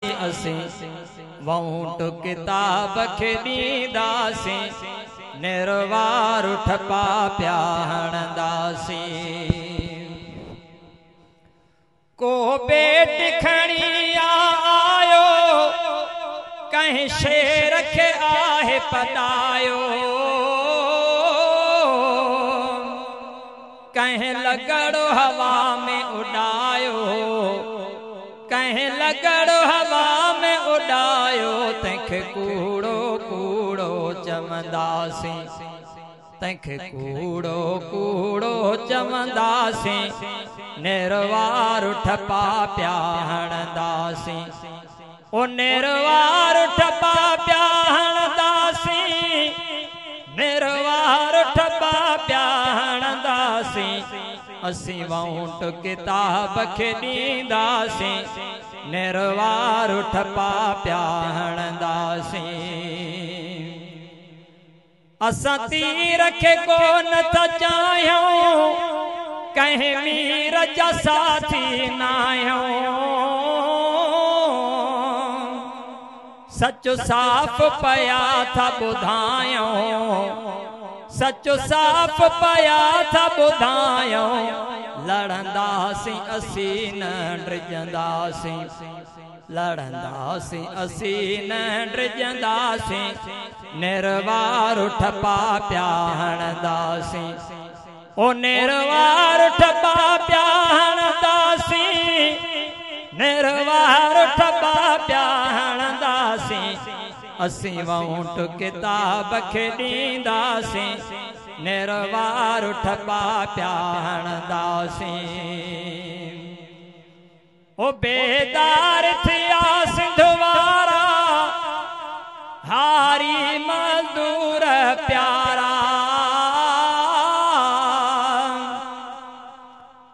असी वऊंट किताब खे ॾींदासी निर्वार ठपा पिया हणंदासी। को बेट खणी आयो कहीं शेर खे आहे पतायो, कहीं लगड़ो हवा में उड़ायो, कहीं लगड़ो हवा में उड़ायो। तंहिंखे कूड़ो कूड़ो चवंदासीं, तंहिंखे कूड़ो कूड़ो चवंदासीं निर्वार ठपा पिया हणंदासीं। ओ निर्वार ठपा पिया हणंदासीं, निर्वार ठपा पिया हणंदासीं। असी वऊंट किताब खे ॾींदासीं निर्वार ठपा पिया हणंदासीं। असां तीर खे कोन था चाहियूं, कंहिं मीर जा साथी न आहियूं। सच साफ़ पया था ॿुधायूं, सच साफ़ पया था ॿुधायूं। लड़ंदासीं असी न डिॼंदासीं, लड़ंदासीं असी न डिॼंदासीं निर्वार ठपा पिया हणंदासीं। ओ निर्वार ठपा पिया हणंदासीं, निर्वार ठपा पिया हणंदासीं। असी वऊंट किताब खे ॾींदासीं निर्वार ठपा पिया हणंदासीं। ओ बेदार थिया सिंध वारा हारी मज़दूर प्यारा,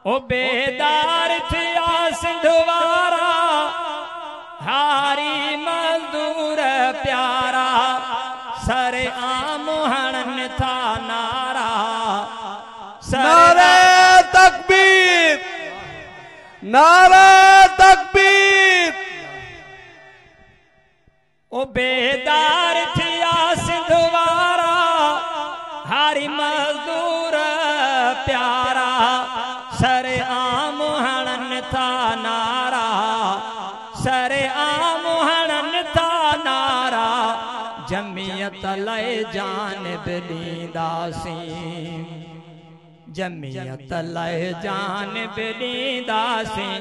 ओ बेदार थिया सिंध वारा हारी मज़दूर प्यारा। सरे आम हणन था नारा, नारे तकबीर, नारे तकबीर। ओ बेदार थिया सिंध वारा हारी मज़दूर प्यारा। सरे आम हणन था नारा, सरे आम हणन था नारा। जमियत लाइ जानिब ॾींदासीं, जमियत लाइ जानिब ॾींदासीं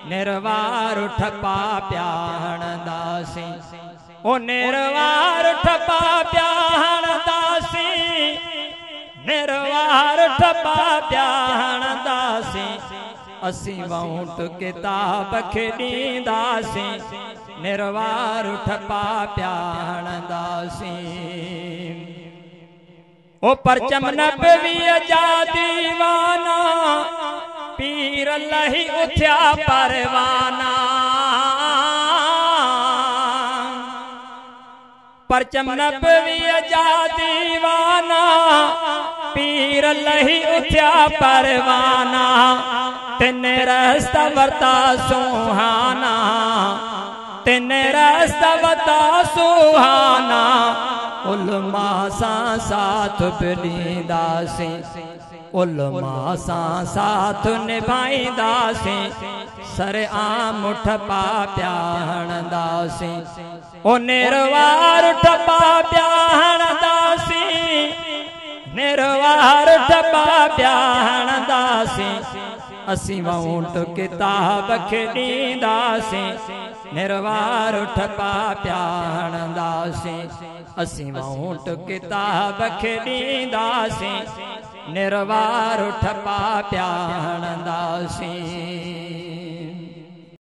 निर्वार ठपा पिया हणंदासीं। ओ निर्वार ठपा पिया हणंदासीं, निर्वार ठपा पिया हणंदासीं। असी वऊंट किताब खे ॾींदासीं निर्वार ठपा पिया हणंदासीं। ओ परचम नबवीअ जा दीवाना पीर लही उथिया परवाना। परचम नबवीअ जा दीवाना पीर लही उथिया परवाना। तिन रस्ता वरता सुहाना, तिन रस्ता वरता सुहाना। उलमा सां साथ बि ॾींदासीं, उलमा सां साथ निभाईंदासीं सरे आम ठपा पिया हणंदासीं। ओ निर्वार ठपा पिया हणंदासीं, निर्वार ठपा पिया हणंदासीं। असी वऊंट किताब खे ॾींदासीं निर्वार ठपा पिया हणंदासीं। असी वऊंट किताब खे ॾींदासीं निर्वार ठपा पिया हणंदासीं।